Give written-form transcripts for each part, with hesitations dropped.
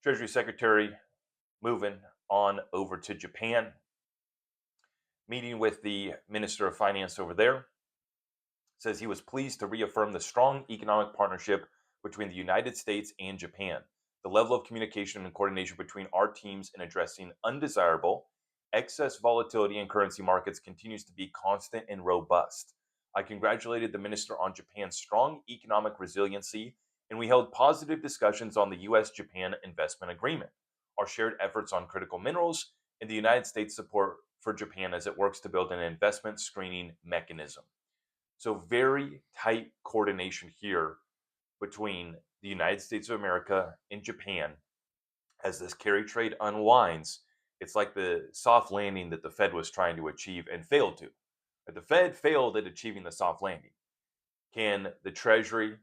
Treasury Secretary moving on over to Japan, meeting with the Minister of Finance over there. Says he was pleased to reaffirm the strong economic partnership between the United States and Japan. The level of communication and coordination between our teams in addressing undesirable excess volatility in currency markets continues to be constant and robust. I congratulated the minister on Japan's strong economic resiliency, and we held positive discussions on the US Japan investment agreement, our shared efforts on critical minerals, and the United States support for Japan as it works to build an investment screening mechanism. So, very tight coordination here between the United States of America and Japan as this carry trade unwinds. It's like the soft landing that the Fed was trying to achieve and failed to. But the Fed failed at achieving the soft landing. Can the Treasury,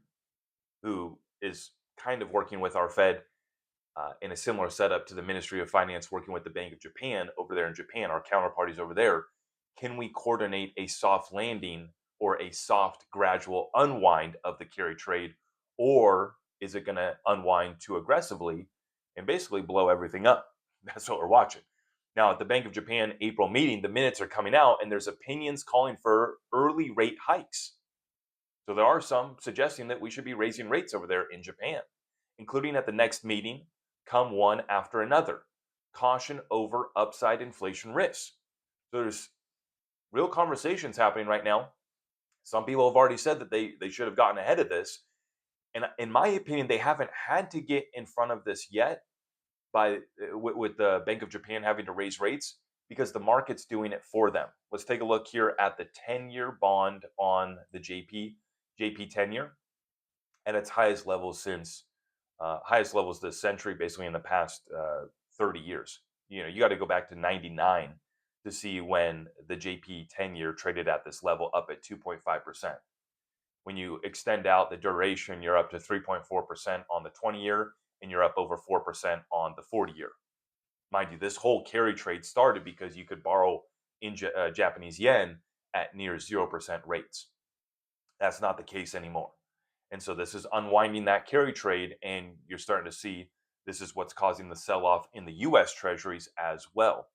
who is kind of working with our Fed in a similar setup to the Ministry of Finance working with the Bank of Japan over there in Japan, our counterparties over there, can we coordinate a soft landing or a soft gradual unwind of the carry trade? Or is it going to unwind too aggressively and basically blow everything up? That's what we're watching. Now, at the Bank of Japan April meeting, the minutes are coming out and there's opinions calling for early rate hikes. So there are some suggesting that we should be raising rates over there in Japan, including at the next meeting, come one after another. Caution over upside inflation risks. So there's real conversations happening right now. Some people have already said that they should have gotten ahead of this. And in my opinion, they haven't had to get in front of this yet with the Bank of Japan having to raise rates because the market's doing it for them. Let's take a look here at the 10-year bond on the JP 10-year at its highest levels this century, basically in the past 30 years. You got to go back to 99 to see when the JP 10-year traded at this level, up at 2.5%. When you extend out the duration, you're up to 3.4% on the 20-year, and you're up over 4% on the 40-year. Mind you, this whole carry trade started because you could borrow in Japanese yen at near 0% rates. That's not the case anymore. And so this is unwinding that carry trade, and you're starting to see this is what's causing the sell-off in the U.S. Treasuries as well.